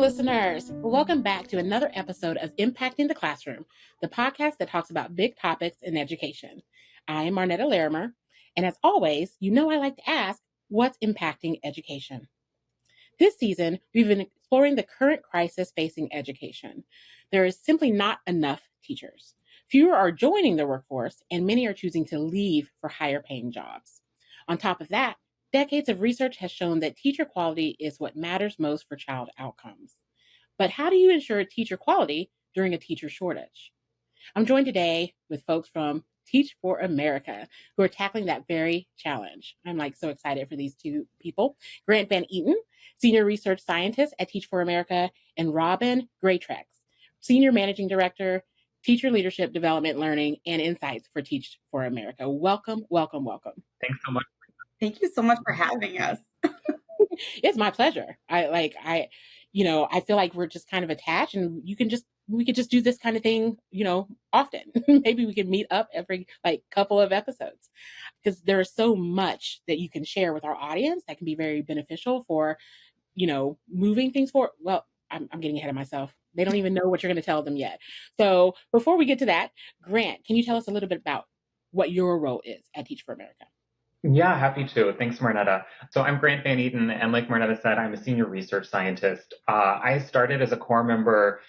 listeners. Welcome back to another episode of Impacting the Classroom, the podcast that talks about big topics in education. I am Marnetta Larimer, and as always, you know I like to ask, what's impacting education? This season, we've been exploring the current crisis facing education. There is simply not enough teachers. Fewer are joining the workforce, and many are choosing to leave for higher paying jobs. On top of that, decades of research has shown that teacher quality is what matters most for child outcomes. But how do you ensure teacher quality during a teacher shortage? I'm joined today with folks from Teach for America who are tackling that very challenge. I'm so excited for these two people. Grant Van Eaton, Senior Research Scientist at Teach for America, and Robin Greatrex, Senior Managing Director, Teacher Leadership Development Learning and Insights for Teach for America. Welcome, welcome, welcome. Thanks so much. Thank you so much for having us. It's my pleasure. I feel like we're just kind of attached, and we could just do this kind of thing, often. Maybe we could meet up every couple of episodes, because there is so much that you can share with our audience that can be very beneficial for, moving things forward. Well, I'm getting ahead of myself. They don't even know what you're going to tell them yet. So before we get to that, Grant, can you tell us a little bit about what your role is at Teach for America? Yeah, happy to. Thanks, Marnetta. So I'm Grant Van Eaton, and like Marnetta said, I'm a senior research scientist. I started as a core member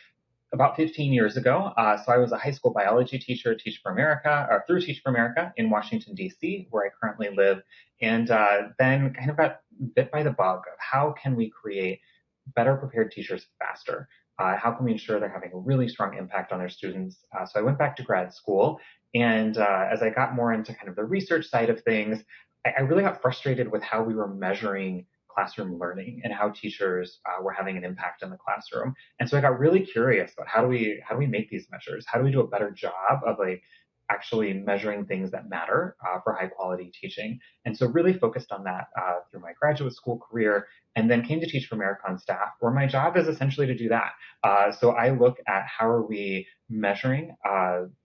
about 15 years ago. So I was a high school biology teacher at Teach for America, or through Teach for America in Washington, D.C., where I currently live, and then kind of got bit by the bug of how can we create better prepared teachers faster? How can we ensure they're having a really strong impact on their students? So I went back to grad school, and as I got more into kind of the research side of things, I really got frustrated with how we were measuring classroom learning and how teachers were having an impact in the classroom. And so I got really curious about how do we make these measures? How do we do a better job of actually measuring things that matter for high quality teaching? And so really focused on that through my graduate school career, and then came to Teach for America on staff, where my job is essentially to do that. So I look at how are we measuring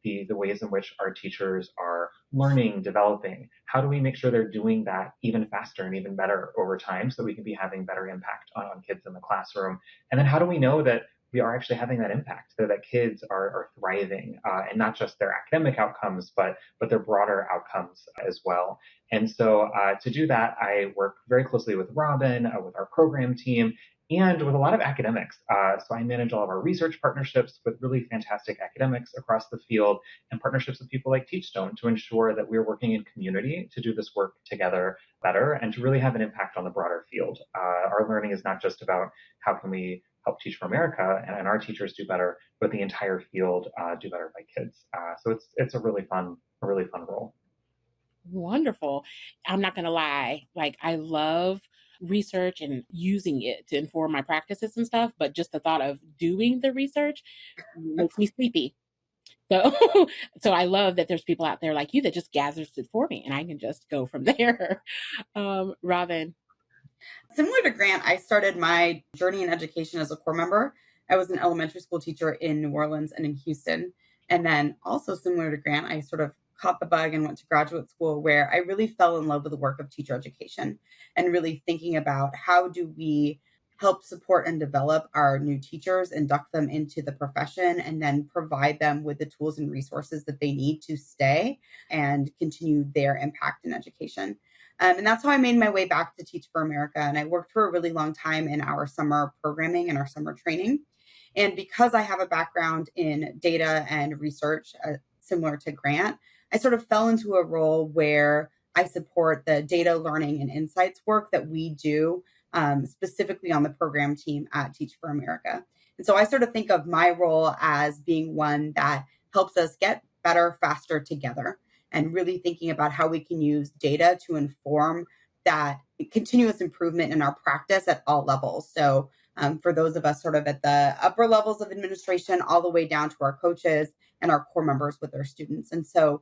the ways in which our teachers are learning, developing. How do we make sure they're doing that even faster and even better over time so we can be having better impact on kids in the classroom? And then how do we know that we are actually having that impact, that kids are thriving, and not just their academic outcomes, but their broader outcomes as well. And so to do that, I work very closely with Robin, with our program team, and with a lot of academics. So I manage all of our research partnerships with really fantastic academics across the field, and partnerships with people like Teachstone to ensure that we're working in community to do this work together better and to really have an impact on the broader field. Our learning is not just about how can we help Teach for America and our teachers do better, but the entire field do better by kids. So it's a really fun role. Wonderful. I'm not going to lie. I love research and using it to inform my practices and stuff, but just the thought of doing the research makes me sleepy. So, so I love that there's people out there like you that just gathers it for me and I can just go from there. Robin. Similar to Grant, I started my journey in education as a core member. I was an elementary school teacher in New Orleans and in Houston. And then also similar to Grant, I sort of caught the bug and went to graduate school, where I really fell in love with the work of teacher education and really thinking about how do we help support and develop our new teachers, induct them into the profession, and then provide them with the tools and resources that they need to stay and continue their impact in education. And that's how I made my way back to Teach for America. And I worked for a really long time in our summer programming and our summer training. And because I have a background in data and research, similar to Grant, I sort of fell into a role where I support the data learning and insights work that we do, specifically on the program team at Teach for America. And so I sort of think of my role as being one that helps us get better, faster together, and really thinking about how we can use data to inform that continuous improvement in our practice at all levels. So for those of us sort of at the upper levels of administration, all the way down to our coaches and our core members with their students. And so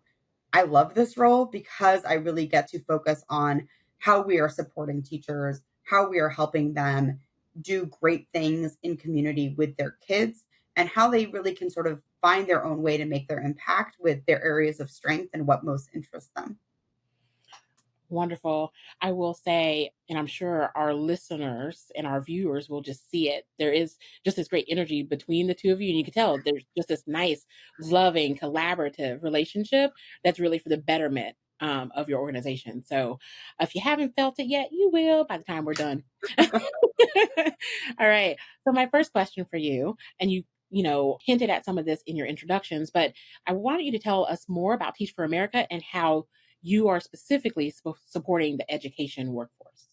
I love this role because I really get to focus on how we are supporting teachers, how we are helping them do great things in community with their kids, and how they really can sort of find their own way to make their impact with their areas of strength and what most interests them. Wonderful. I will say, and I'm sure our listeners and our viewers will just see it. There is just this great energy between the two of you. And you can tell there's just this nice, loving, collaborative relationship that's really for the betterment of your organization. So if you haven't felt it yet, you will by the time we're done. All right. So my first question for you, and you hinted at some of this in your introductions, but I want you to tell us more about Teach for America and how you are specifically supporting the education workforce.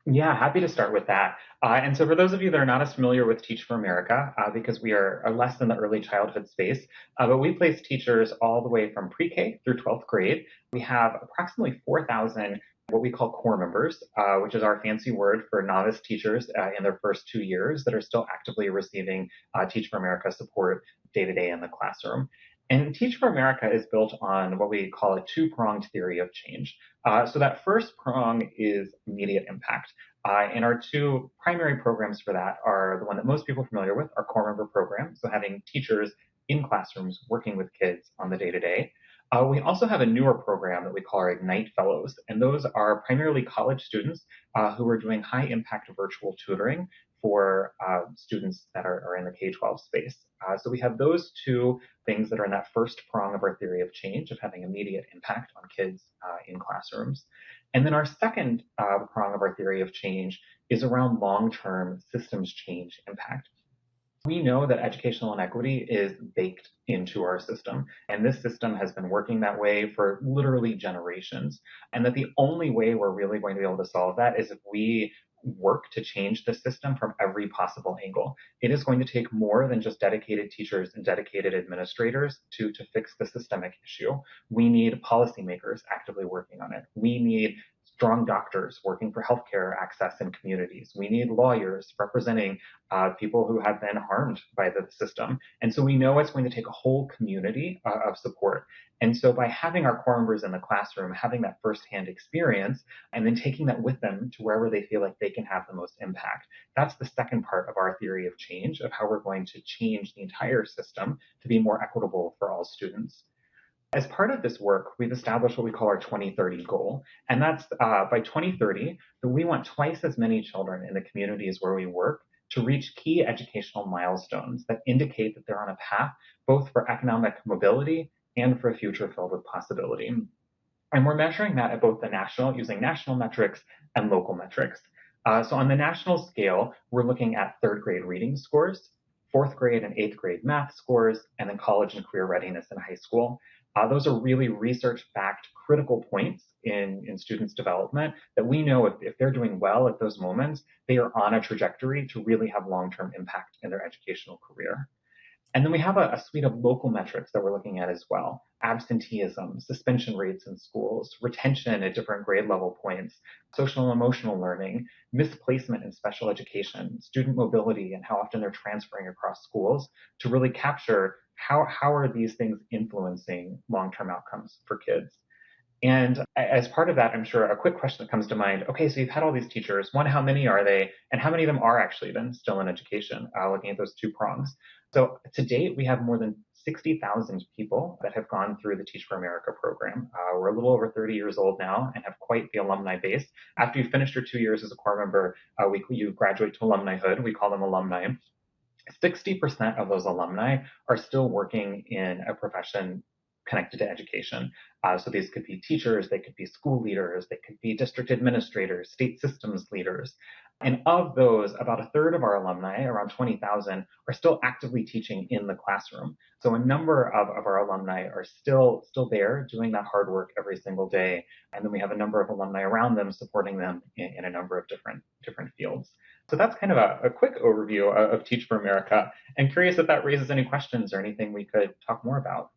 Yeah, happy to start with that. And so for those of you that are not as familiar with Teach for America, because we are less in the early childhood space, but we place teachers all the way from pre-K through 12th grade. We have approximately 4,000 what we call core members, which is our fancy word for novice teachers in their first 2 years that are still actively receiving Teach for America support day to day in the classroom. And Teach for America is built on what we call a two-pronged theory of change. So that first prong is immediate impact. And our two primary programs for that are the one that most people are familiar with, our core member program. So having teachers in classrooms working with kids on the day-to-day. We also have a newer program that we call our Ignite Fellows, and those are primarily college students who are doing high impact virtual tutoring for students that are in the K-12 space. So we have those two things that are in that first prong of our theory of change, of having immediate impact on kids in classrooms. And then our second prong of our theory of change is around long-term systems change impact. We know that educational inequity is baked into our system, and this system has been working that way for literally generations. And that the only way we're really going to be able to solve that is if we work to change the system from every possible angle. It is going to take more than just dedicated teachers and dedicated administrators to fix the systemic issue. We need policymakers actively working on it. We need strong doctors working for healthcare access in communities. We need lawyers representing people who have been harmed by the system. And so we know it's going to take a whole community of support. And so by having our core members in the classroom, having that firsthand experience, and then taking that with them to wherever they feel like they can have the most impact, that's the second part of our theory of change, of how we're going to change the entire system to be more equitable for all students. As part of this work, we've established what we call our 2030 goal. And that's by 2030, that we want twice as many children in the communities where we work to reach key educational milestones that indicate that they're on a path both for economic mobility and for a future filled with possibility. And we're measuring that at both the national, using national metrics and local metrics. So on the national scale, we're looking at third grade reading scores, fourth grade and eighth grade math scores, and then college and career readiness in high school. Those are really research-backed critical points in students' development that we know if they're doing well at those moments, they are on a trajectory to really have long-term impact in their educational career. And then we have a suite of local metrics that we're looking at as well. Absenteeism, suspension rates in schools, retention at different grade level points, social and emotional learning, misplacement in special education, student mobility, and how often they're transferring across schools to really capture how are these things influencing long-term outcomes for kids. And as part of that, I'm sure a quick question that comes to mind, okay, so you've had all these teachers. One, how many are they? And how many of them are actually then still in education, looking at those two prongs? So to date, we have more than 60,000 people that have gone through the Teach for America program. We're a little over 30 years old now and have quite the alumni base. After you've finished your 2 years as a core member, you graduate to alumnihood. We call them alumni. 60% of those alumni are still working in a profession connected to education. So these could be teachers, they could be school leaders, they could be district administrators, state systems leaders. And of those, about a third of our alumni, around 20,000, are still actively teaching in the classroom. So a number of our alumni are still there doing that hard work every single day. And then we have a number of alumni around them supporting them in a number of different fields. So that's kind of a quick overview of Teach for America. And curious if that raises any questions or anything we could talk more about.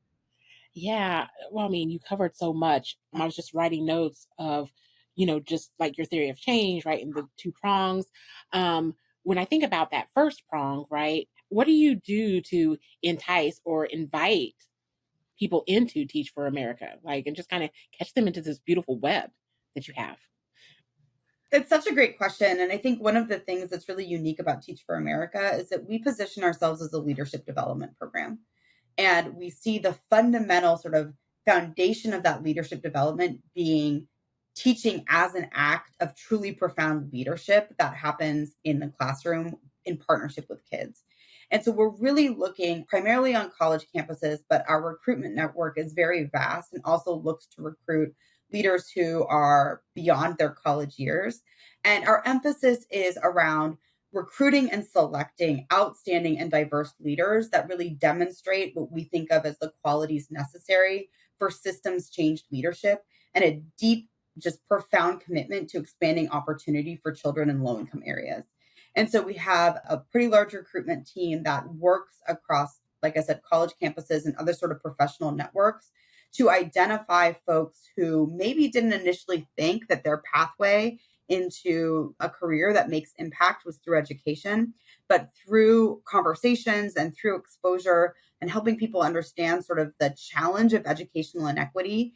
Yeah. Well, I mean, you covered so much. I was just writing notes of, just like your theory of change, right? And the two prongs. When I think about that first prong, right? What do you do to entice or invite people into Teach for America? Like, and just kind of catch them into this beautiful web that you have. That's such a great question. And I think one of the things that's really unique about Teach for America is that we position ourselves as a leadership development program. And we see the fundamental sort of foundation of that leadership development being teaching as an act of truly profound leadership that happens in the classroom in partnership with kids. And so we're really looking primarily on college campuses, but our recruitment network is very vast and also looks to recruit leaders who are beyond their college years. And our emphasis is around recruiting and selecting outstanding and diverse leaders that really demonstrate what we think of as the qualities necessary for systems change leadership and a deep, just profound commitment to expanding opportunity for children in low income areas. And so we have a pretty large recruitment team that works across, like I said, college campuses and other sort of professional networks to identify folks who maybe didn't initially think that their pathway into a career that makes impact was through education, but through conversations and through exposure and helping people understand sort of the challenge of educational inequity,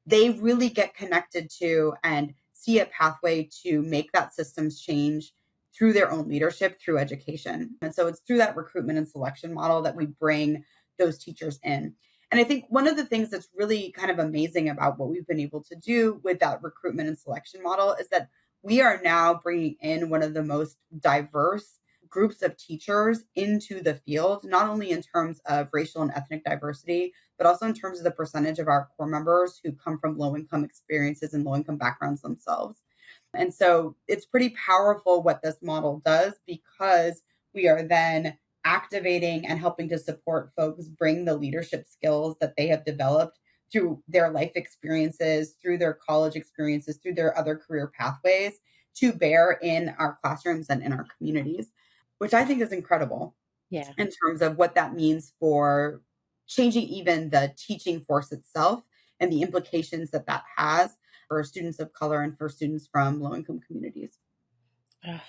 they really get connected to and see a pathway to make that systems change through their own leadership, through education. And so it's through that recruitment and selection model that we bring those teachers in. And I think one of the things that's really kind of amazing about what we've been able to do with that recruitment and selection model is that we are now bringing in one of the most diverse groups of teachers into the field, not only in terms of racial and ethnic diversity, but also in terms of the percentage of our core members who come from low income experiences and low income backgrounds themselves. And so it's pretty powerful what this model does because we are then activating and helping to support folks bring the leadership skills that they have developed through their life experiences, through their college experiences, through their other career pathways to bear in our classrooms and in our communities, which I think is incredible. Yeah. In terms of what that means for changing even the teaching force itself and the implications that that has for students of color and for students from low income communities. Ugh,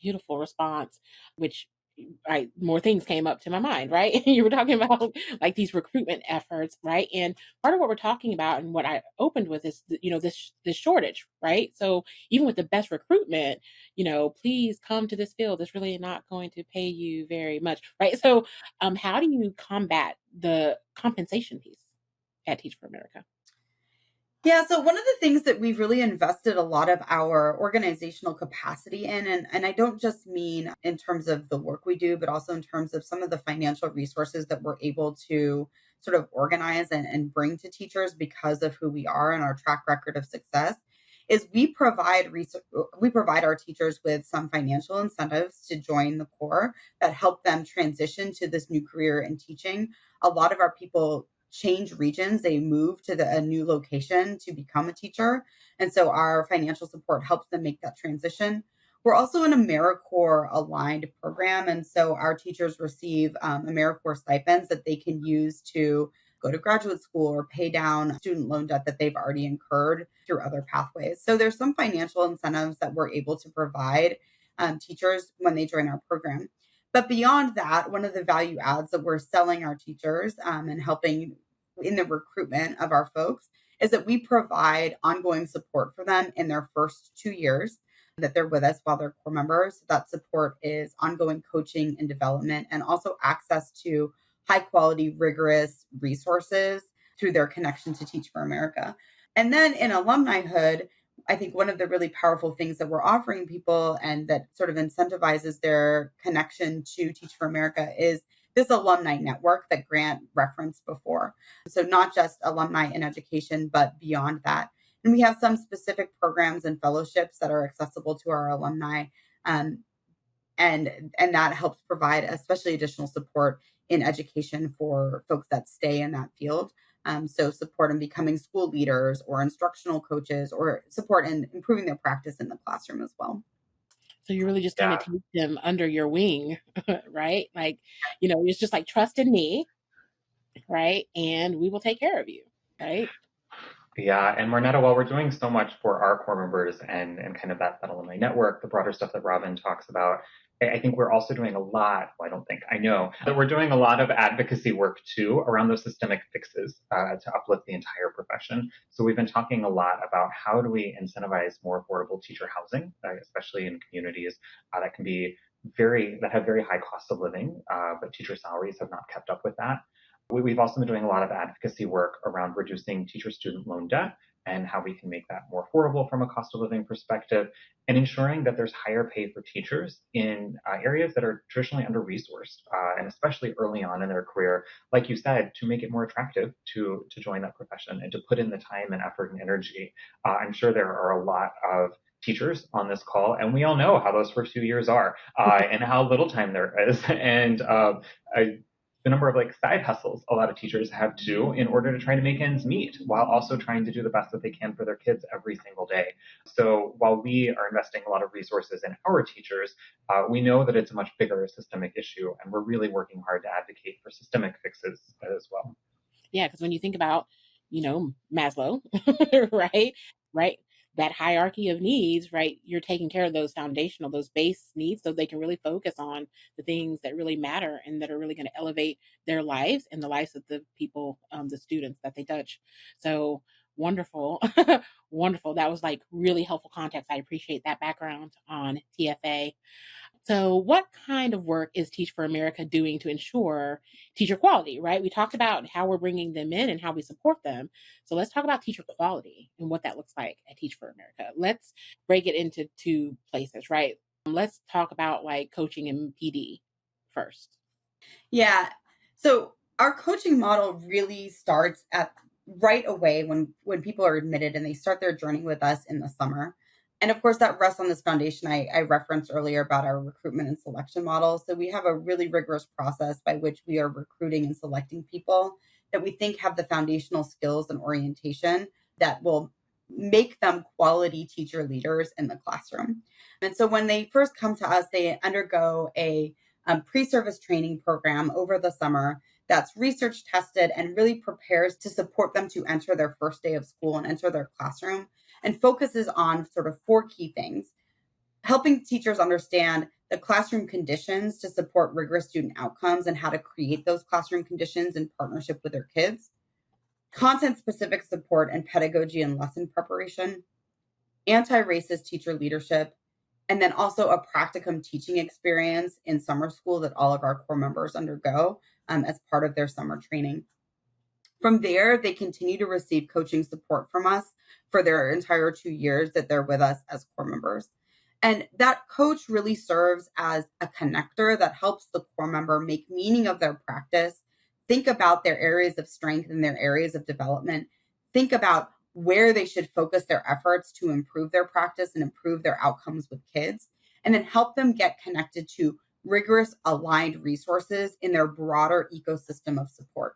beautiful response, which more things came up to my mind, right? You were talking about like these recruitment efforts, right? And part of what we're talking about and what I opened with is, this shortage, right? So even with the best recruitment, please come to this field. It's really not going to pay you very much, right? So, how do you combat the compensation piece at Teach for America? Yeah, so one of the things that we've really invested a lot of our organizational capacity in, and I don't just mean in terms of the work we do, but also in terms of some of the financial resources that we're able to sort of organize and bring to teachers because of who we are and our track record of success, is we provide our teachers with some financial incentives to join the Corps that help them transition to this new career in teaching. A lot of our people change regions, they move to a new location to become a teacher. And so our financial support helps them make that transition. We're also an AmeriCorps aligned program. And so our teachers receive AmeriCorps stipends that they can use to go to graduate school or pay down student loan debt that they've already incurred through other pathways. So there's some financial incentives that we're able to provide teachers when they join our program. But beyond that, one of the value adds that we're selling our teachers and helping in the recruitment of our folks is that we provide ongoing support for them in their first 2 years that they're with us while they're core members. That support is ongoing coaching and development and also access to high quality, rigorous resources through their connection to Teach for America. And then in alumnihood, I think one of the really powerful things that we're offering people and that sort of incentivizes their connection to Teach for America is this alumni network that Grant referenced before. So not just alumni in education, but beyond that. And we have some specific programs and fellowships that are accessible to our alumni. And that helps provide especially additional support in education for folks that stay in that field. So support in becoming school leaders or instructional coaches or support in improving their practice in the classroom as well. So you really just kind of Yeah. take them under your wing, right? Like, it's just like trust in me, right? And we will take care of you, right? Yeah, and Marnetta, while we're doing so much for our core members and kind of that alumni network, the broader stuff that Robin talks about, I think we're also doing a lot, well, I don't think, I know that we're doing a lot of advocacy work too around those systemic fixes to uplift the entire profession. So we've been talking a lot about how do we incentivize more affordable teacher housing, especially in communities that have very high costs of living, but teacher salaries have not kept up with that. We've also been doing a lot of advocacy work around reducing teacher student loan debt and how we can make that more affordable from a cost of living perspective, and ensuring that there's higher pay for teachers in areas that are traditionally under-resourced, and especially early on in their career, like you said, to make it more attractive to join that profession and to put in the time and effort and energy. I'm sure there are a lot of teachers on this call, and we all know how those first few years are, and how little time there is, and the number of side hustles a lot of teachers have to do in order to try to make ends meet while also trying to do the best that they can for their kids every single day. So while we are investing a lot of resources in our teachers, we know that it's a much bigger systemic issue, and we're really working hard to advocate for systemic fixes as well. Yeah, because when you think about, Maslow, right? Right. That hierarchy of needs, right? You're taking care of those foundational, those base needs so they can really focus on the things that really matter and that are really going to elevate their lives and the lives of the people, the students that they touch. So wonderful. Wonderful. That was really helpful context. I appreciate that background on TFA. So, what kind of work is Teach for America doing to ensure teacher quality, right? We talked about how we're bringing them in and how we support them. So, let's talk about teacher quality and what that looks like at Teach for America. Let's break it into two places, right? Let's talk about coaching and PD first. Yeah. So our coaching model really starts at right away when people are admitted and they start their journey with us in the summer. And of course, that rests on this foundation I referenced earlier about our recruitment and selection model. So we have a really rigorous process by which we are recruiting and selecting people that we think have the foundational skills and orientation that will make them quality teacher leaders in the classroom. And so when they first come to us, they undergo a pre-service training program over the summer that's research tested and really prepares to support them to enter their first day of school and enter their classroom, and focuses on sort of four key things: helping teachers understand the classroom conditions to support rigorous student outcomes and how to create those classroom conditions in partnership with their kids, content-specific support and pedagogy and lesson preparation, anti-racist teacher leadership, and then also a practicum teaching experience in summer school that all of our core members undergo as part of their summer training. From there, they continue to receive coaching support from us for their entire 2 years that they're with us as core members. And that coach really serves as a connector that helps the core member make meaning of their practice, think about their areas of strength and their areas of development, think about where they should focus their efforts to improve their practice and improve their outcomes with kids, and then help them get connected to rigorous aligned resources in their broader ecosystem of support.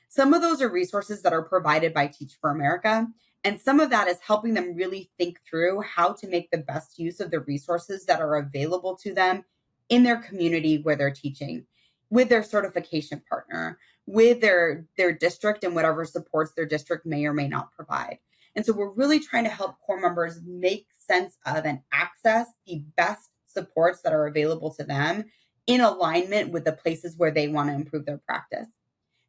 Some of those are resources that are provided by Teach for America, and some of that is helping them really think through how to make the best use of the resources that are available to them in their community where they're teaching, with their certification partner, with their district and whatever supports their district may or may not provide. And so we're really trying to help core members make sense of and access the best supports that are available to them in alignment with the places where they want to improve their practice.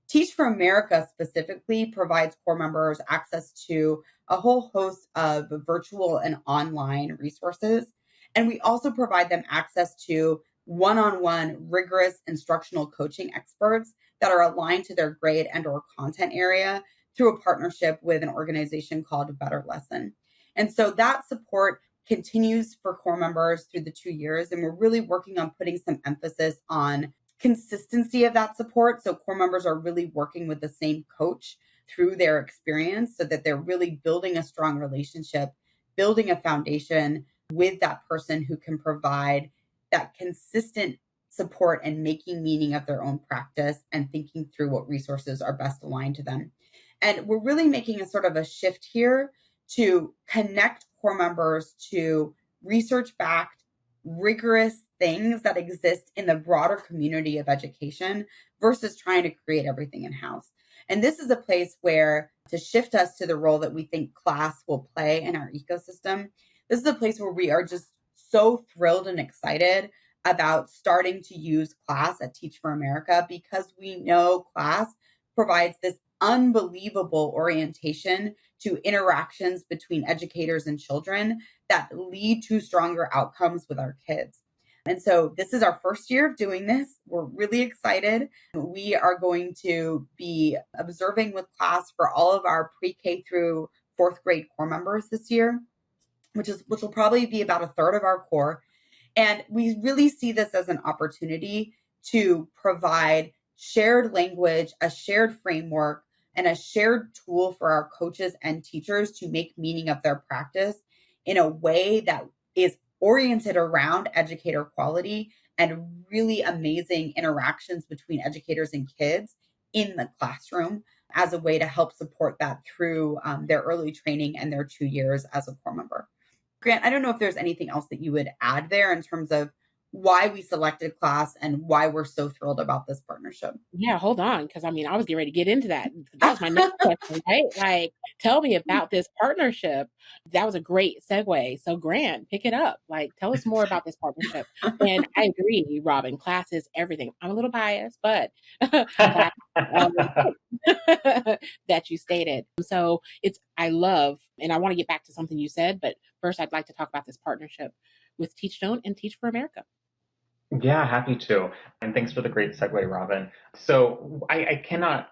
Teach for America specifically provides core members access to a whole host of virtual and online resources. And we also provide them access to one-on-one rigorous instructional coaching experts that are aligned to their grade and or content area through a partnership with an organization called Better Lesson. And so that support continues for core members through the 2 years. And we're really working on putting some emphasis on consistency of that support. So core members are really working with the same coach through their experience so that they're really building a strong relationship, building a foundation with that person who can provide that consistent support and making meaning of their own practice and thinking through what resources are best aligned to them. And we're really making a sort of a shift here to connect core members to research-backed, rigorous things that exist in the broader community of education versus trying to create everything in-house. And this is a place where, to shift us to the role that we think class will play in our ecosystem, this is a place where we are just so thrilled and excited about starting to use class at Teach for America, because we know class provides this unbelievable orientation to interactions between educators and children that lead to stronger outcomes with our kids. And so this is our first year of doing this. We're really excited. We are going to be observing with class for all of our pre-K through fourth grade core members this year, which will probably be about a third of our core. And we really see this as an opportunity to provide shared language, a shared framework, and a shared tool for our coaches and teachers to make meaning of their practice in a way that is oriented around educator quality and really amazing interactions between educators and kids in the classroom as a way to help support that through their early training and their 2 years as a core member. Grant, I don't know if there's anything else that you would add there in terms of why we selected class and why we're so thrilled about this partnership. Yeah, hold on, because I mean, I was getting ready to get into that. That was my next question, right? Like, tell me about this partnership. That was a great segue. So, Grant, pick it up. Like, tell us more about this partnership. And I agree, Robin, class is everything. I'm a little biased, but class that you stated. So, I love, and I want to get back to something you said, but first, I'd like to talk about this partnership with Teachstone and Teach for America. Yeah, happy to. And thanks for the great segue, Robin. So I cannot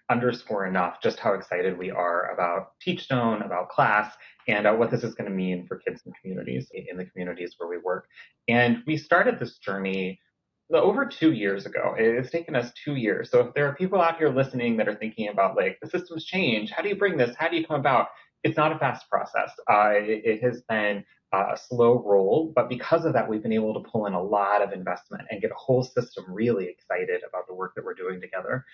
underscore enough just how excited we are about Teachstone, about class, and what this is going to mean for kids and communities in the communities where we work. And we started this journey over 2 years ago. It's taken us 2 years. So if there are people out here listening that are thinking about the systems change, how do you bring this? How do you come about? It's not a fast process. It has been a slow roll, but because of that, we've been able to pull in a lot of investment and get a whole system really excited about the work that we're doing together.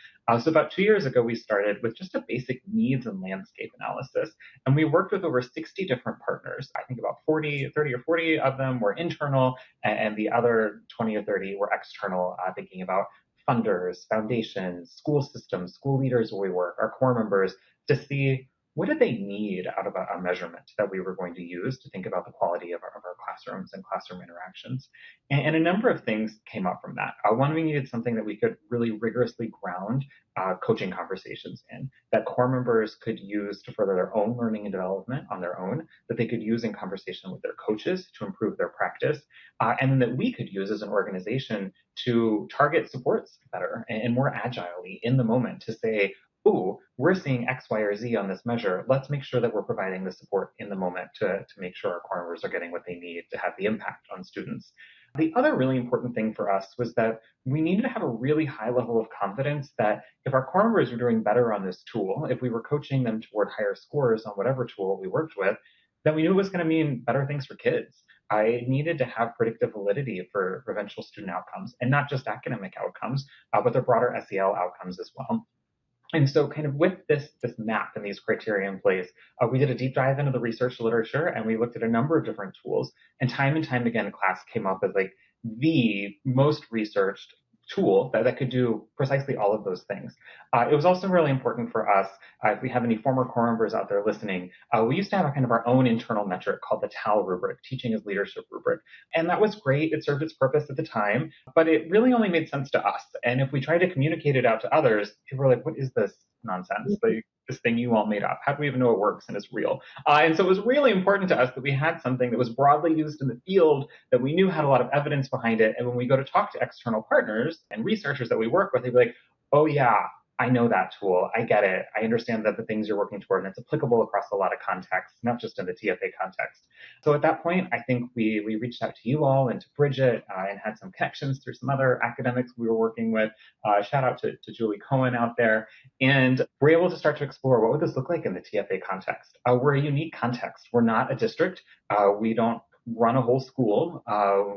So about 2 years ago, we started with just a basic needs and landscape analysis, and we worked with over 60 different partners. I think about 30 or 40 of them were internal, and the other 20 or 30 were external, thinking about funders, foundations, school systems, school leaders where we work, our core members, to see what did they need out of a measurement that we were going to use to think about the quality of our classrooms and classroom interactions. And a number of things came up from that. One, we needed something that we could really rigorously ground coaching conversations in, that core members could use to further their own learning and development on their own, that they could use in conversation with their coaches to improve their practice, and then that we could use as an organization to target supports better and more agilely in the moment to say, ooh, we're seeing X, Y, or Z on this measure. Let's make sure that we're providing the support in the moment to make sure our core members are getting what they need to have the impact on students. The other really important thing for us was that we needed to have a really high level of confidence that if our core members were doing better on this tool, if we were coaching them toward higher scores on whatever tool we worked with, then we knew it was going to mean better things for kids. I needed to have predictive validity for eventual student outcomes, and not just academic outcomes, but their broader SEL outcomes as well. And so kind of with this map and these criteria in place, we did a deep dive into the research literature, and we looked at a number of different tools. And time again, class came up as the most researched tool that could do precisely all of those things. It was also really important for us, if we have any former core members out there listening, we used to have a kind of our own internal metric called the TAL rubric, Teaching as Leadership rubric. And that was great. It served its purpose at the time, but it really only made sense to us. And if we tried to communicate it out to others, people were like, what is this nonsense? This thing you all made up. How do we even know it works and is real? And so it was really important to us that we had something that was broadly used in the field, that we knew had a lot of evidence behind it. And when we go to talk to external partners and researchers that we work with, they'd be like, oh yeah, I know that tool. I get it. I understand that the things you're working toward, and it's applicable across a lot of contexts, not just in the TFA context. So at that point, I think we reached out to you all and to Bridget, and had some connections through some other academics we were working with. Shout out to Julie Cohen out there. And we're able to start to explore what would this look like in the TFA context. We're a unique context. We're not a district. We don't run a whole school.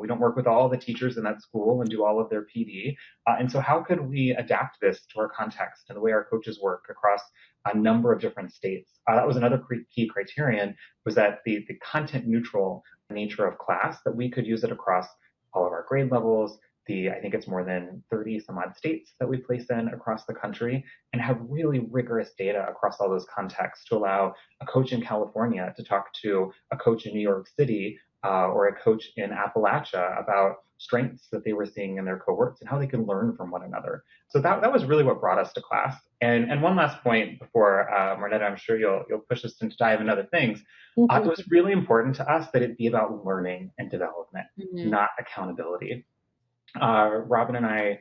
We don't work with all the teachers in that school and do all of their PD. And so how could we adapt this to our context and the way our coaches work across a number of different states? That was another key criterion, was that the content neutral nature of class, that we could use it across all of our grade levels. I think it's more than 30 some odd states that we place in across the country, and have really rigorous data across all those contexts to allow a coach in California to talk to a coach in New York City, or a coach in Appalachia about strengths that they were seeing in their cohorts and how they can learn from one another. So that was really what brought us to class. And one last point before, Marnetta, I'm sure you'll push us to dive into other things. It was really important to us that it be about learning and development, not accountability. Robin and I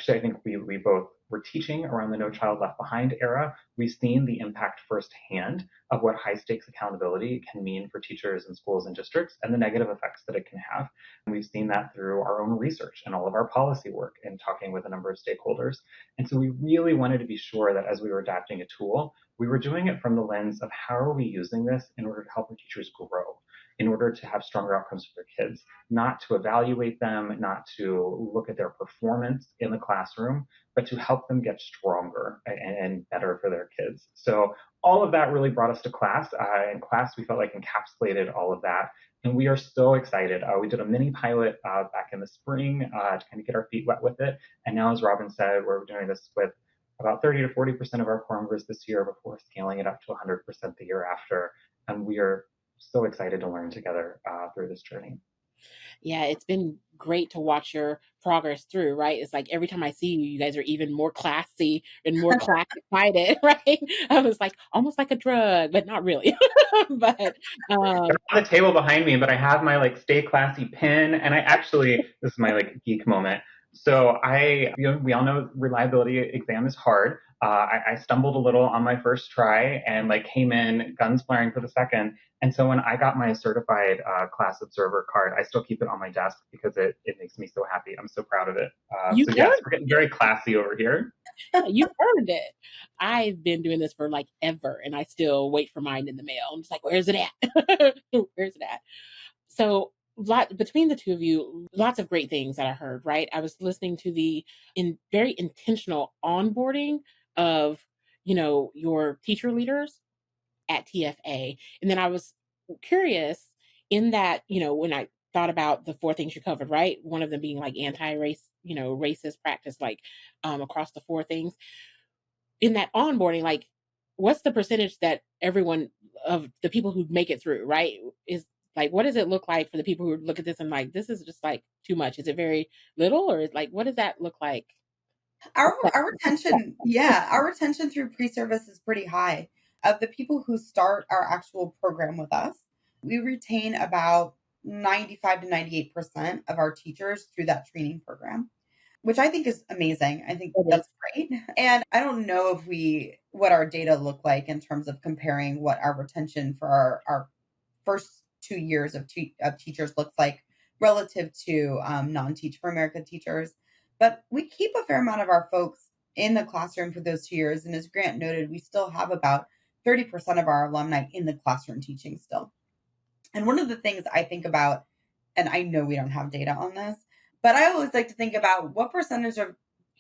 think we both were teaching around the No Child Left Behind era, we've seen the impact firsthand of what high stakes accountability can mean for teachers and schools and districts and the negative effects that it can have. And we've seen that through our own research and all of our policy work and talking with a number of stakeholders. And so we really wanted to be sure that as we were adapting a tool, we were doing it from the lens of how are we using this in order to help our teachers grow, in order to have stronger outcomes for their kids, not to evaluate them, not to look at their performance in the classroom, but to help them get stronger and better for their kids. So all of that really brought us to class. In class, we felt like encapsulated all of that. And we are so excited. We did a mini pilot back in the spring to kind of get our feet wet with it. And now, as Robin said, we're doing this with about 30 to 40% of our core members this year before scaling it up to 100% the year after. And we are so excited to learn together through this journey. Yeah, it's been great to watch your progress through, right? It's like every time I see you, you guys are even more classy and more class excited, right? I was like, almost like a drug, but not really. But They're on the table behind me, but I have my like stay classy pin, and I actually, this is my like geek moment. So we all know reliability exam is hard. I stumbled a little on my first try and like came in guns flaring for the second. And so when I got my certified class observer card, I still keep it on my desk because it makes me so happy. I'm so proud of it. you So yes, earned we're getting very classy over here. you earned it. I've been doing this for like ever, and I still wait for mine in the mail. I'm just like, where's it at? Where's it at? So between the two of you, lots of great things that I heard, right? I was listening to the very intentional onboarding of, your teacher leaders at TFA. And then I was curious in that, when I thought about the four things you covered, right? One of them being like anti-race, racist practice, like across the four things. In that onboarding, like what's the percentage that everyone of the people who make it through, right? Is like, what does it look like for the people who look at this and like, this is just like too much? Is it very little, or is like, what does that look like? Our retention, yeah, our retention through pre-service is pretty high. Of the people who start our actual program with us, we retain about 95 to 98% of our teachers through that training program, which I think is amazing. I think It is. that's great. And I don't know what our data look like in terms of comparing what our retention for our first 2 years of teachers looks like relative to non-Teach for America teachers. But we keep a fair amount of our folks in the classroom for those 2 years. And as Grant noted, we still have about 30% of our alumni in the classroom teaching still. And one of the things I think about, and I know we don't have data on this, but I always like to think about what percentage of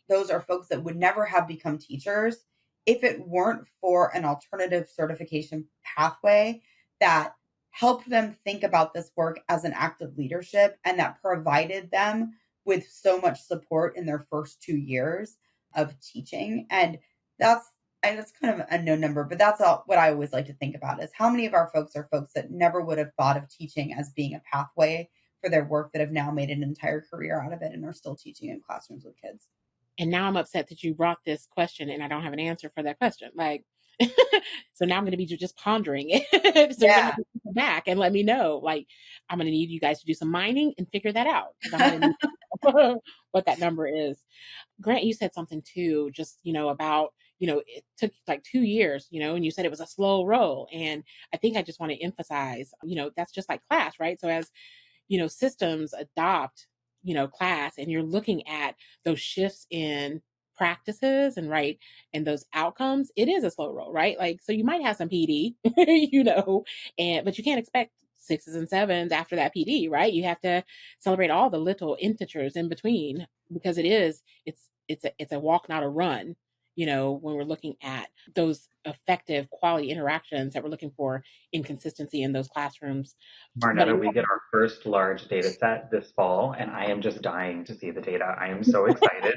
those are folks that would never have become teachers if it weren't for an alternative certification pathway that helped them think about this work as an act of leadership and that provided them with so much support in their first 2 years of teaching. And that's kind of a no number, but that's what I always like to think about is how many of our folks are folks that never would have thought of teaching as being a pathway for their work that have now made an entire career out of it and are still teaching in classrooms with kids. And now I'm upset that you brought this question and I don't have an answer for that question. Like, so now I'm going to be just pondering it. So you're going to have to come back and let me know. Like, I'm going to need you guys to do some mining and figure that out because I'm going to need what that number is. Grant, you said something too, just, about, it took like 2 years, and you said it was a slow roll. And I think I just want to emphasize, that's just like class, right? So as, systems adopt, class and you're looking at those shifts in practices and right and those outcomes, it is a slow roll, right? Like, so you might have some PD, but you can't expect sixes and sevens after that PD, right? You have to celebrate all the little integers in between because it's a walk, not a run, when we're looking at those effective quality interactions that we're looking for in consistency in those classrooms. Marnetta, we get our first large data set this fall, and I am just dying to see the data. I am so excited.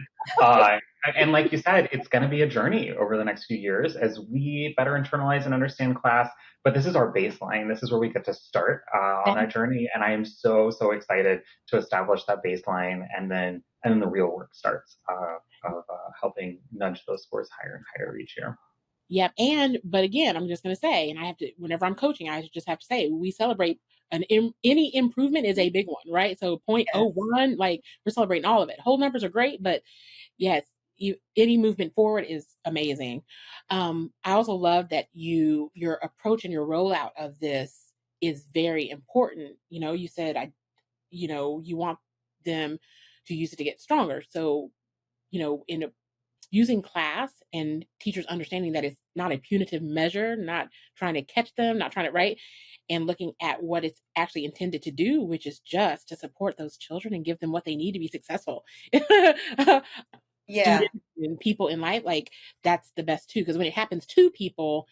And like you said, it's going to be a journey over the next few years as we better internalize and understand class. But this is our baseline. This is where we get to start on our journey. And I am so, so excited to establish that baseline. And then the real work starts of helping nudge those scores higher and higher each year. Yep. But again, I'm just going to say, and I have to, whenever I'm coaching, I just have to say, we celebrate any improvement is a big one, right? So 0.01, like we're celebrating all of it. Whole numbers are great, but yes, any movement forward is amazing. I also love that your approach and your rollout of this is very important. You said you want them to use it to get stronger. So, in using class and teachers understanding that it's not a punitive measure, not trying to catch them, not trying to, right? And looking at what it's actually intended to do, which is just to support those children and give them what they need to be successful. Yeah. Students and people in life, like that's the best too. Because when it happens to people,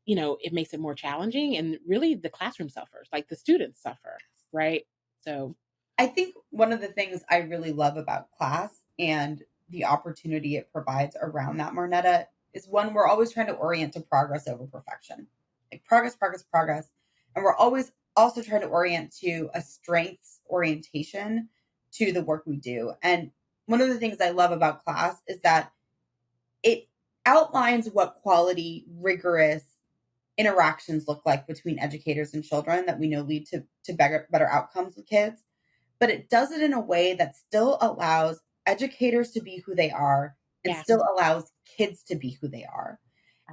it makes it more challenging, and really the classroom suffers, like the students suffer, right? So I think one of the things I really love about class and the opportunity it provides around that, Marnetta, is one, we're always trying to orient to progress over perfection. Like progress, progress, progress. And we're always also trying to orient to a strengths orientation to the work we do. And one of the things I love about class is that it outlines what quality, rigorous interactions look like between educators and children that we know lead to better outcomes with kids, but it does it in a way that still allows educators to be who they are and yeah, still allows kids to be who they are.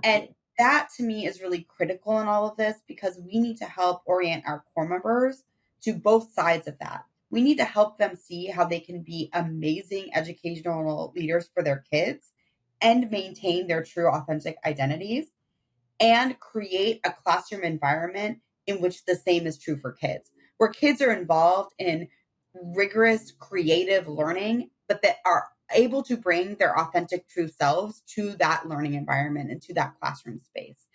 And absolutely. that to me is really critical in all of this, because we need to help orient our core members to both sides of that. We need to help them see how they can be amazing educational leaders for their kids and maintain their true authentic identities, and create a classroom environment in which the same is true for kids, where kids are involved in rigorous creative learning, but that are able to bring their authentic true selves to that learning environment and to that classroom space.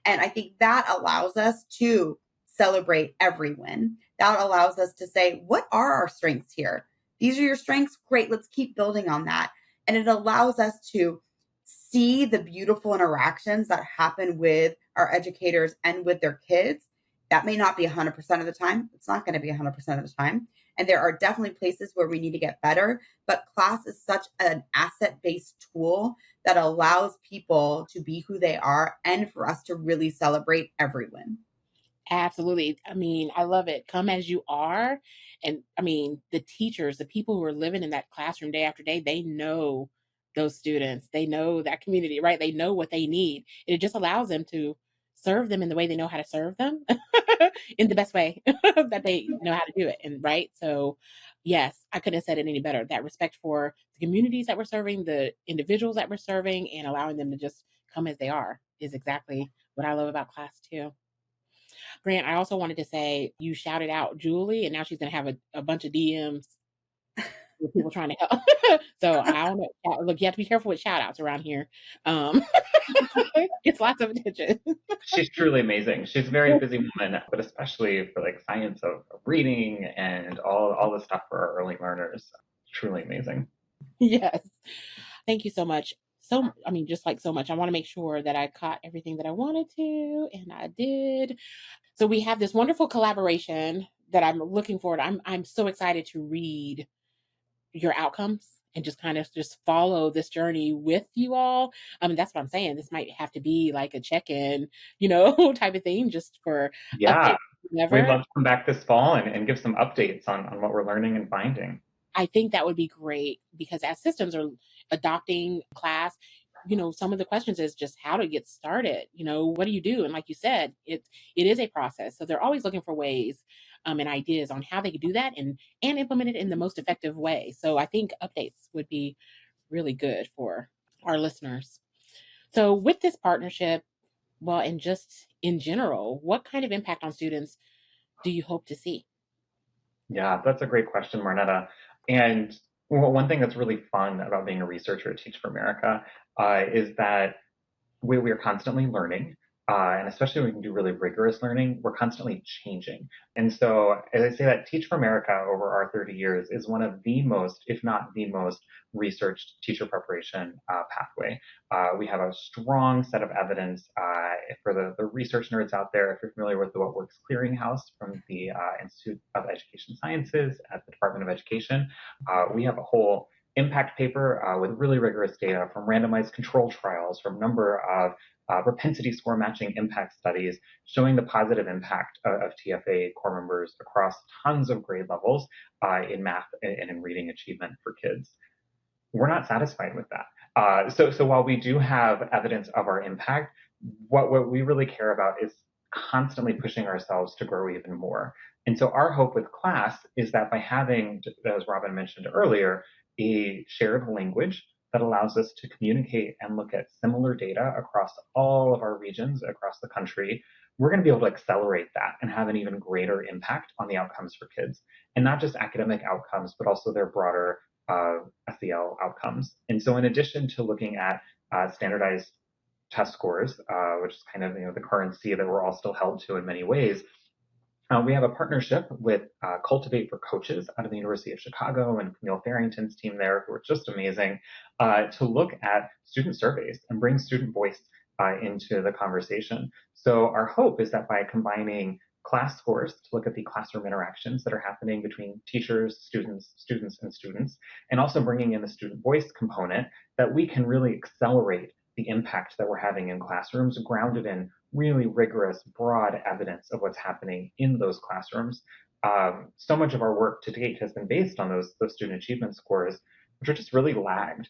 And I think that allows us to celebrate every win. That allows us to say, what are our strengths here? These are your strengths. Great. Let's keep building on that. And it allows us to see the beautiful interactions that happen with our educators and with their kids. That may not be 100% of the time. It's not going to be 100% of the time. And there are definitely places where we need to get better. But class is such an asset based tool that allows people to be who they are and for us to really celebrate every win. Absolutely. I mean, I love it. Come as you are. And I mean, the teachers, the people who are living in that classroom day after day, they know those students, they know that community, right? They know what they need. And it just allows them to serve them in the way they know how to serve them in the best way that they know how to do it. And right. So, yes, I couldn't have said it any better. That respect for the communities that we're serving, the individuals that we're serving, and allowing them to just come as they are is exactly what I love about class, too. Grant, I also wanted to say you shouted out Julie, and now she's going to have a bunch of DMs with people trying to help. So I don't know. Look, you have to be careful with shout outs around here. Um, it's lots of attention. She's truly amazing. She's a very busy woman, but especially for like science of reading and all the stuff for our early learners. Truly amazing. Yes. Thank you so much. So, I mean, just like so much. I want to make sure that I caught everything that I wanted to, and I did. So we have this wonderful collaboration that I'm looking forward. I'm so excited to read your outcomes and just kind of just follow this journey with you all. I mean, that's what I'm saying. This might have to be like a check-in, type of thing, just for Yeah. updates We'd whenever. love to come back this fall and give some updates on what we're learning and finding. I think that would be great because as systems are adopting class, some of the questions is just how to get started. What do you do? And like you said, it is a process. So they're always looking for ways and ideas on how they could do that and implement it in the most effective way. So I think updates would be really good for our listeners. So with this partnership, well, and just in general, what kind of impact on students do you hope to see? Yeah, that's a great question, Marnetta. And one thing that's really fun about being a researcher at Teach for America is that we are constantly learning. And especially when we can do really rigorous learning, we're constantly changing. And so, as I say that, Teach for America over our 30 years is one of the most, if not the most, researched teacher preparation pathway. We have a strong set of evidence for the research nerds out there. If you're familiar with the What Works Clearinghouse from the Institute of Education Sciences at the Department of Education, we have a whole impact paper with really rigorous data from randomized control trials, from number of propensity score matching impact studies showing the positive impact of TFA core members across tons of grade levels in math and in reading achievement for kids. We're not satisfied with that. So while we do have evidence of our impact, what we really care about is constantly pushing ourselves to grow even more. And so our hope with class is that by having, as Robin mentioned earlier, a shared language that allows us to communicate and look at similar data across all of our regions across the country, we're going to be able to accelerate that and have an even greater impact on the outcomes for kids. And not just academic outcomes, but also their broader SEL outcomes. And so in addition to looking at standardized test scores, which is kind of the currency that we're all still held to in many ways, we have a partnership with Cultivate for Coaches out of the University of Chicago and Camille Farrington's team there, who are just amazing, to look at student surveys and bring student voice into the conversation. So our hope is that by combining class scores to look at the classroom interactions that are happening between teachers, and students, and also bringing in the student voice component, that we can really accelerate the impact that we're having in classrooms, grounded in really rigorous, broad evidence of what's happening in those classrooms. So much of our work to date has been based on those student achievement scores, which are just really lagged.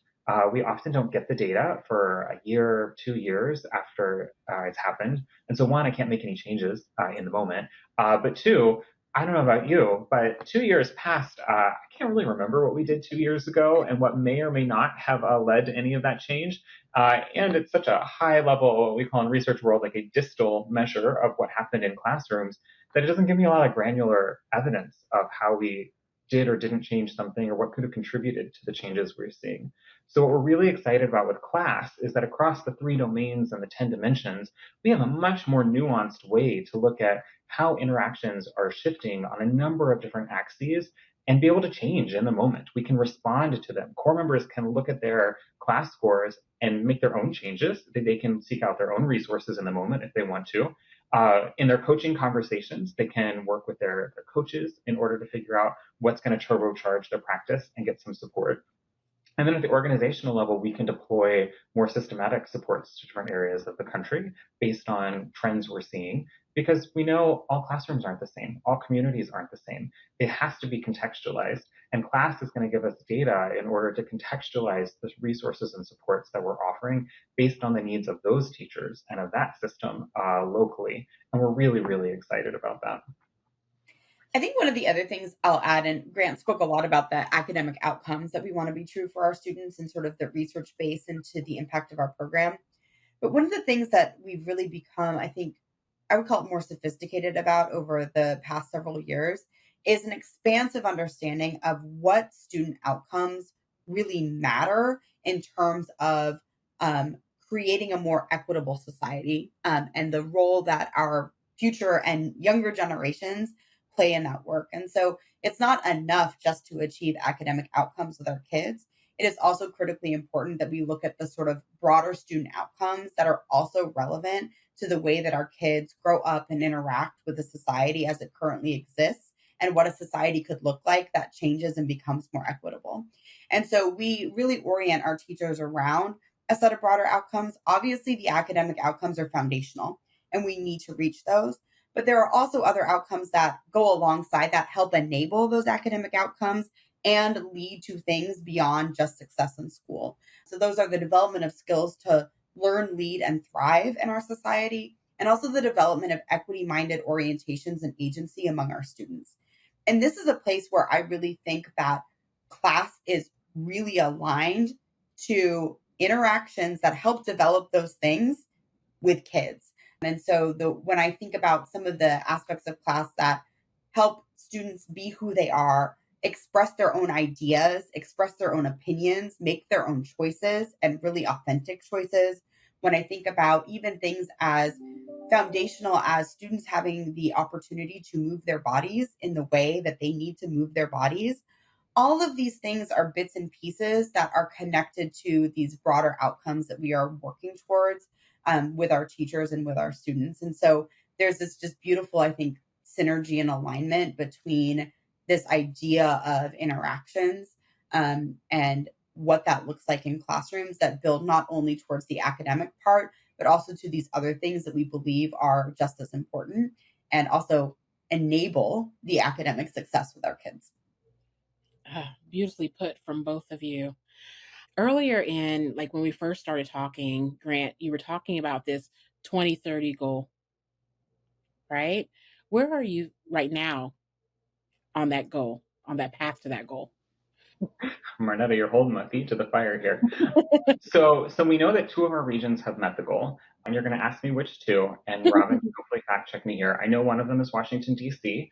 We often don't get the data for a year, 2 years after it's happened. And so one, I can't make any changes in the moment. But two, I don't know about you, but 2 years past, I can't really remember what we did 2 years ago and what may or may not have led to any of that change. And it's such a high level, what we call in research world, like a distal measure of what happened in classrooms, that it doesn't give me a lot of granular evidence of how we did or didn't change something or what could have contributed to the changes we're seeing. So what we're really excited about with class is that across the 3 domains and the 10 dimensions, we have a much more nuanced way to look at how interactions are shifting on a number of different axes and be able to change in the moment. We can respond to them. Core members can look at their class scores and make their own changes. They can seek out their own resources in the moment if they want to. In their coaching conversations, they can work with their coaches in order to figure out what's going to turbocharge their practice and get some support. And then at the organizational level, we can deploy more systematic supports to different areas of the country based on trends we're seeing, because we know all classrooms aren't the same. All communities aren't the same. It has to be contextualized. And class is going to give us data in order to contextualize the resources and supports that we're offering based on the needs of those teachers and of that system locally. And we're really, really excited about that. I think one of the other things I'll add, and Grant spoke a lot about the academic outcomes that we want to be true for our students and sort of the research base into the impact of our program. But one of the things that we've really become, I think, I would call it more sophisticated about over the past several years is an expansive understanding of what student outcomes really matter in terms of creating a more equitable society and the role that our future and younger generations play in that work. And so it's not enough just to achieve academic outcomes with our kids. It is also critically important that we look at the sort of broader student outcomes that are also relevant to the way that our kids grow up and interact with the society as it currently exists and what a society could look like that changes and becomes more equitable. And so we really orient our teachers around a set of broader outcomes. Obviously, the academic outcomes are foundational and we need to reach those. But there are also other outcomes that go alongside that help enable those academic outcomes and lead to things beyond just success in school. So those are the development of skills to learn, lead, and thrive in our society, and also the development of equity-minded orientations and agency among our students. And this is a place where I really think that class is really aligned to interactions that help develop those things with kids. And so when I think about some of the aspects of class that help students be who they are, express their own ideas, express their own opinions, make their own choices and really authentic choices. When I think about even things as foundational as students having the opportunity to move their bodies in the way that they need to move their bodies, all of these things are bits and pieces that are connected to these broader outcomes that we are working towards with our teachers and with our students. And so there's this just beautiful, I think, synergy and alignment between this idea of interactions and what that looks like in classrooms that build not only towards the academic part, but also to these other things that we believe are just as important and also enable the academic success with our kids. Beautifully put from both of you. earlier in, like, when we first started talking, Grant, you were talking about this 2030 goal, right? Where are you right now on that goal, on that path to that goal? Marnetta, you're holding my feet to the fire here. So we know that two of our regions have met the goal, and you're going to ask me which two, and Robin can hopefully fact check me here. I know one of them is Washington, D.C.,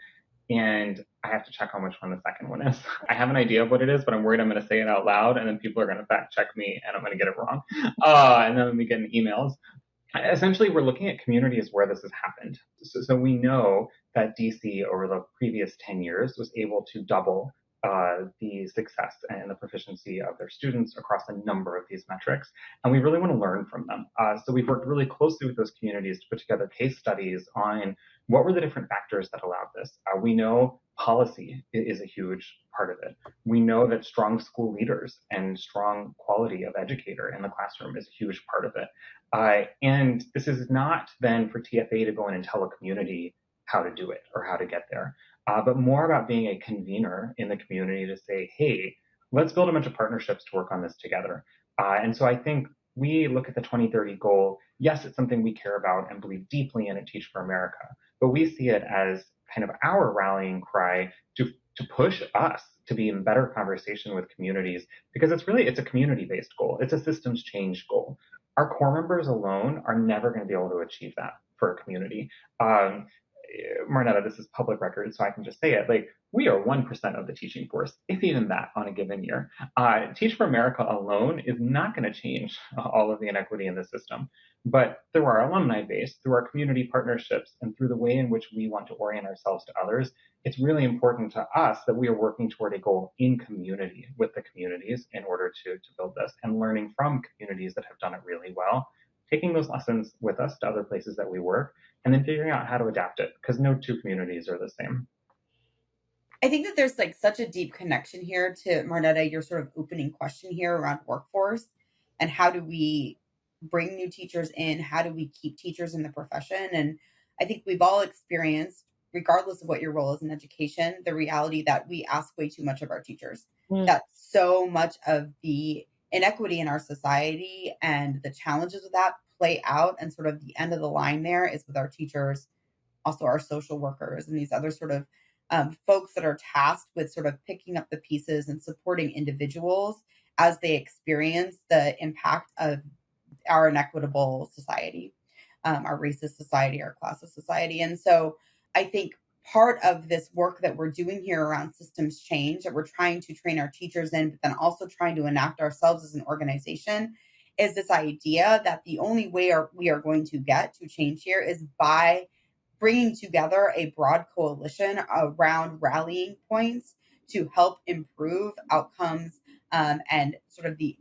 and I have to check on which one the second one is. I have an idea of what it is, but I'm worried I'm going to say it out loud, and then people are going to fact check me, and I'm going to get it wrong. And then we get emails. Essentially, we're looking at communities where this has happened. So we know that DC over the previous 10 years was able to double the success and the proficiency of their students across a number of these metrics. And we really want to learn from them. So we've worked really closely with those communities to put together case studies on what were the different factors that allowed this. We know policy is a huge part of it. We know that strong school leaders and strong quality of educator in the classroom is a huge part of it. And this is not then for TFA to go in and tell a community how to do it or how to get there, but more about being a convener in the community to say, hey, let's build a bunch of partnerships to work on this together. And so I think we look at the 2030 goal. Yes, it's something we care about and believe deeply in at Teach for America, but we see it as kind of our rallying cry to push us to be in better conversation with communities, because it's a community-based goal. It's a systems change goal. Our core members alone are never going to be able to achieve that for a community. Marnetta, this is public record, so I can just say it. Like, we are 1% of the teaching force, if even that, on a given year. Teach for America alone is not going to change all of the inequity in the system. But through our alumni base, through our community partnerships, and through the way in which we want to orient ourselves to others, it's really important to us that we are working toward a goal in community with the communities in order to build this, and learning from communities that have done it really well, taking those lessons with us to other places that we work, and then figuring out how to adapt it, because no two communities are the same. I think that there's like such a deep connection here to Marnetta, your sort of opening question here around workforce and how do we bring new teachers in? How do we keep teachers in the profession? And I think we've all experienced, regardless of what your role is in education, the reality that we ask way too much of our teachers. Mm. That so much of the inequity in our society and the challenges of that play out. And sort of the end of the line there is with our teachers, also our social workers, and these other sort of folks that are tasked with sort of picking up the pieces and supporting individuals as they experience the impact of our inequitable society, our racist society, our classist society. And so I think part of this work that we're doing here around systems change, that we're trying to train our teachers in, but then also trying to enact ourselves as an organization, is this idea that the only way we are going to get to change here is by bringing together a broad coalition around rallying points to help improve outcomes, and sort of the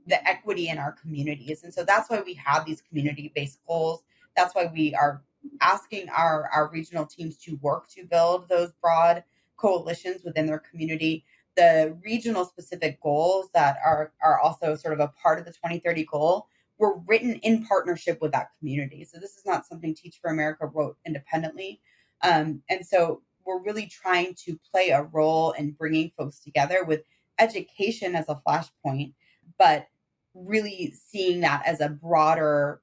equity in our communities. And so that's why we have these community-based goals. That's why we are asking our regional teams to work to build those broad coalitions within their community. The regional specific goals that are also sort of a part of the 2030 goal were written in partnership with that community. So this is not something Teach for America wrote independently. And so we're really trying to play a role in bringing folks together with education as a flashpoint, but really seeing that as a broader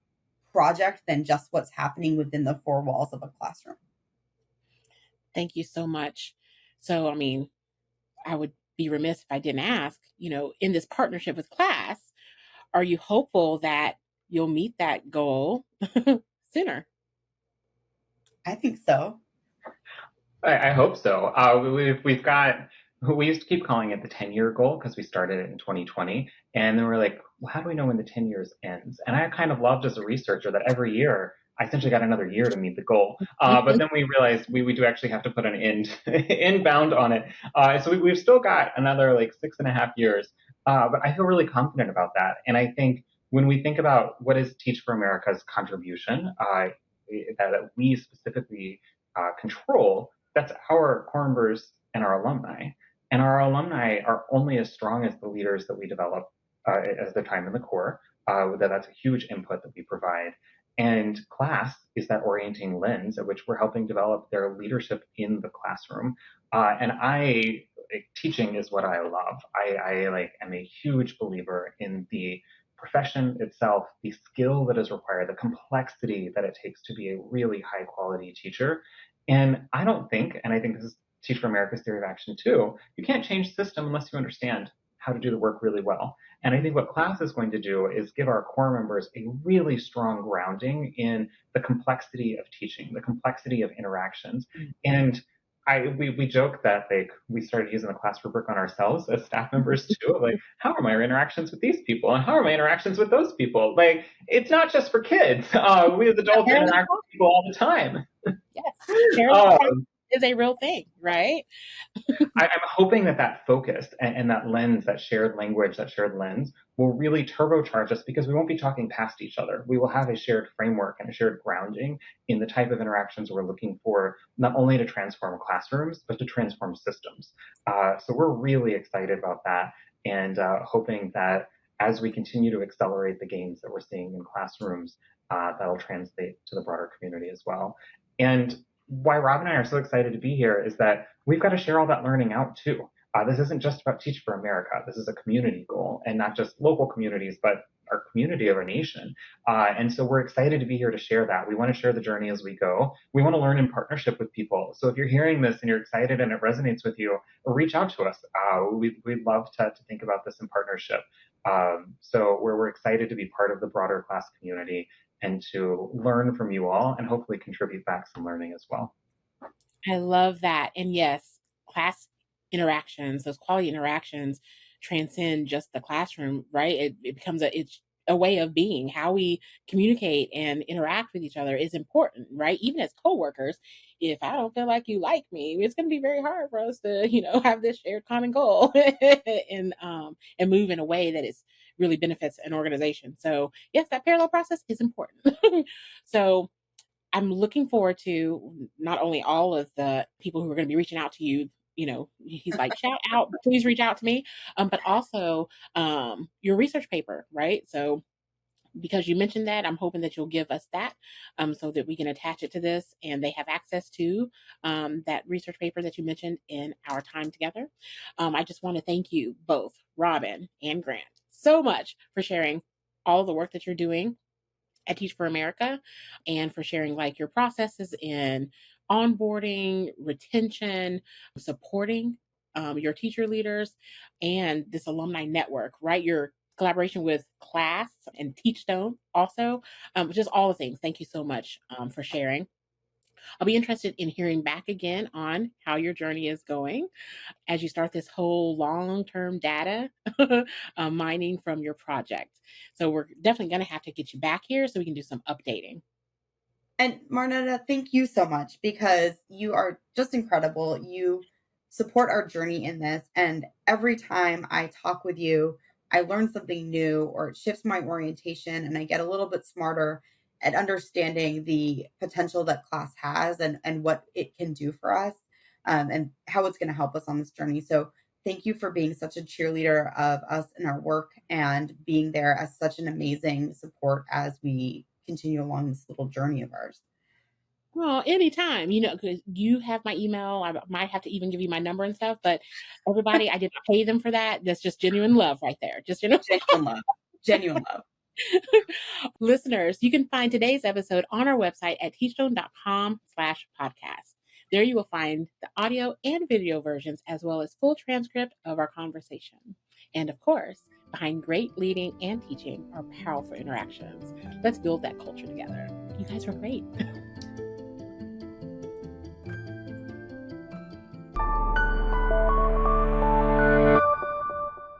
project than just what's happening within the four walls of a classroom. Thank you so much. So, I mean, I would be remiss if I didn't ask, in this partnership with class, are you hopeful that you'll meet that goal sooner? I think so. I hope so. We used to keep calling it the 10-year goal because we started it in 2020. And then we're like, well, how do we know when the 10 years ends? And I kind of loved as a researcher that every year I essentially got another year to meet the goal. But then we realized we do actually have to put an end bound on it. So we've still got another like 6.5 years. But I feel really confident about that. And I think when we think about what is Teach for America's contribution, that we specifically control, that's our core members and our alumni. And our alumni are only as strong as the leaders that we develop as their time in the core. That's a huge input that we provide. And class is that orienting lens at which we're helping develop their leadership in the classroom. And I teaching is what I love. I like am a huge believer in the profession itself, the skill that is required, the complexity that it takes to be a really high quality teacher. And I don't think, and I think this is Teach for America's theory of action too, you can't change the system unless you understand how to do the work really well. And I think what class is going to do is give our core members a really strong grounding in the complexity of teaching, the complexity of interactions. And we joke that like we started using the class rubric on ourselves as staff members too. Like, how are my interactions with these people, and how are my interactions with those people? Like, it's not just for kids. We as adults interact with people all the time. Yes, sharing Um, is a real thing, right? I'm hoping that focus and that lens, that shared language, that shared lens will really turbocharge us because we won't be talking past each other. We will have a shared framework and a shared grounding in the type of interactions we're looking for, not only to transform classrooms, but to transform systems. So we're really excited about that and hoping that as we continue to accelerate the gains that we're seeing in classrooms, that'll translate to the broader community as well. And why Rob and I are so excited to be here is that we've got to share all that learning out too. This isn't just about Teach for America. This is a community goal, and not just local communities, but our community of our nation. And so we're excited to be here to share that. We want to share the journey as we go. We want to learn in partnership with people. So if you're hearing this and you're excited and it resonates with you, reach out to us. We'd love to think about this in partnership. So we're excited to be part of the broader class community and to learn from you all and hopefully contribute back some learning as well. I love that. And yes, class interactions, those quality interactions transcend just the classroom, right? It becomes it's a way of being. How we communicate and interact with each other is important, right? Even as coworkers, if I don't feel like you like me, it's going to be very hard for us to, have this shared common goal and move in a way that is really benefits an organization. So yes, that parallel process is important. So I'm looking forward to not only all of the people who are going to be reaching out to you. He's like, shout out, please reach out to me. But also your research paper, right? So because you mentioned that, I'm hoping that you'll give us that so that we can attach it to this and they have access to that research paper that you mentioned in our time together. I just want to thank you both, Robin and Grant, so much for sharing all the work that you're doing at Teach for America and for sharing like your processes in onboarding, retention, supporting your teacher leaders and this alumni network, right? Your collaboration with class and Teachstone also, just all the things. Thank you so much for sharing. I'll be interested in hearing back again on how your journey is going as you start this whole long-term data mining from your project. So we're definitely going to have to get you back here so we can do some updating. And Marnetta, thank you so much because you are just incredible. You support our journey in this. And every time I talk with you, I learn something new or it shifts my orientation and I get a little bit smarter at understanding the potential that class has and what it can do for us and how it's going to help us on this journey. So thank you for being such a cheerleader of us in our work and being there as such an amazing support as we continue along this little journey of ours. Well, anytime, because you have my email. I might have to even give you my number and stuff, but everybody, I didn't pay them for that. That's just genuine love right there. Just, Genuine love. Genuine love. Listeners, you can find today's episode on our website at teachstone.com/podcast. There you will find the audio and video versions, as well as full transcript of our conversation. And of course, behind great leading and teaching are powerful interactions. Let's build that culture together. You guys were great.